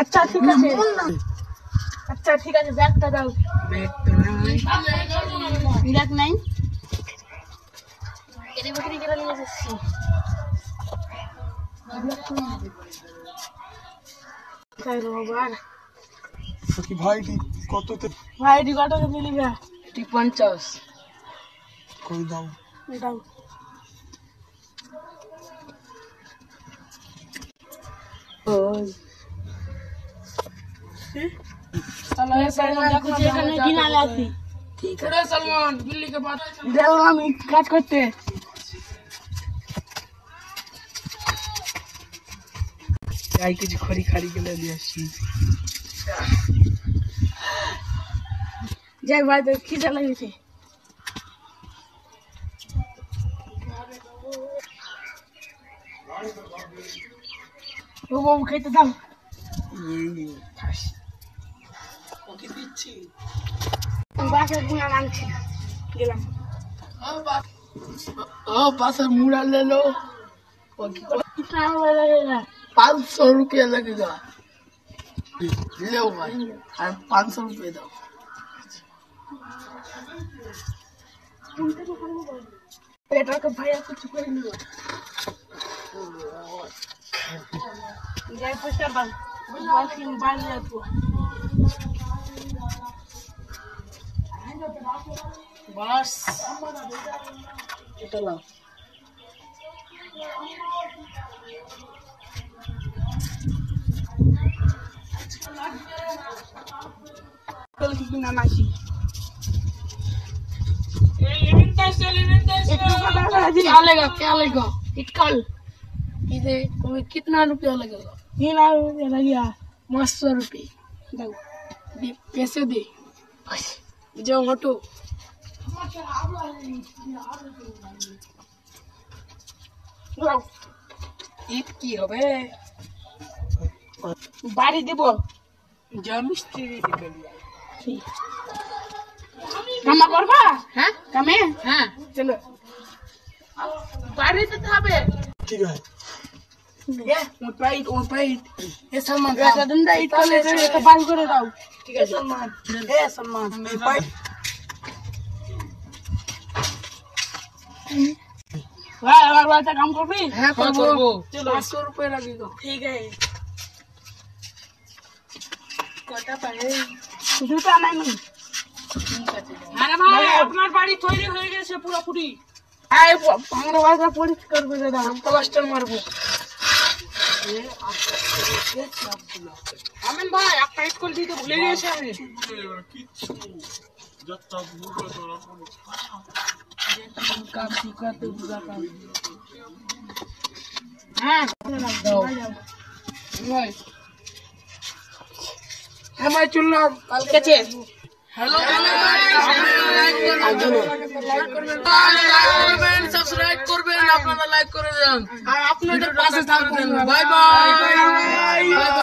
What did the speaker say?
আচ্ছা ঠিক আছে, আচ্ছা ঠিক আছে, ব্যাগটা দাও। ব্যাগ তো নাই, ব্যাগ নাই, এর ভিতরে গেলে নিয়ে যাচ্ছি। ভাইটি কততে? ভাইটি কততে মিলি গা? 50। কই দাও? দাও। ठीक है सलमान, बिल्ली के पास আমি কাজ করতে। आई कुछ खड़ी खड़ी के ले लिया सी। যাই ভাই, তো খিদে লেগেছে। ও বাবু খেতে দাও। ये खास ओके पीछे বাসার গুণা মানছি, গেলাম। ओ पासर मुड़ा ले लो। ओके कितना लगेगा? 500 रुपया लगेगा। ले भाई, 500 रुपये दो। बेटा का भैया कुछ कर लियो। जय पैसा बन बस इन बाल ले तू। बस चलो कल की बिना मासी क्या लेगा इटकल इसे तुम्हें कितना रुपया लगेगा? 3 रुपया लग गया। 500 रुपये दो, पैसे दे बस जाओ हटो। ঈদ কি হবে? বাড়ি দেব। যা মিস্ত্রি দেখে নিয়ে কামা করবা? হ্যাঁ কামে? হ্যাঁ চলো বাড়ি যেতে হবে। ঠিক আছে, ये ওর পাইট এ সলমান এটা দিন দা ইট করে এটা বাড়ি করে দাও। ঠিক আছে সলমান এ সলমান এই পাই ভাই আমার বাড়িতে কাম করবি? হ্যাঁ করবো। চলো। 500 रुपये लगेगा। ঠিক আছে। কটা পারে? দুটো নাই নি। ঠিক আছে আরে ভাই আপনার বাড়ি তৈরি হয়ে গেছে পুরোপুরি। এই আমার বাড়িটা পরিষ্কার করে দাও। हम प्लास्टर मारबो। আমিন ভাই একটা স্কুল দিতে ভুলে গেছি আমি। काम सीखा तो पूरा काम হ্যাঁ দাও। ভাই हमारे चुल्ला কালকে চেয়ে हेलो सब्सक्राइब করবেন, আপনারা লাইক করে দেন, আর আপনাদের পাশে থাকবেন। Bye bye.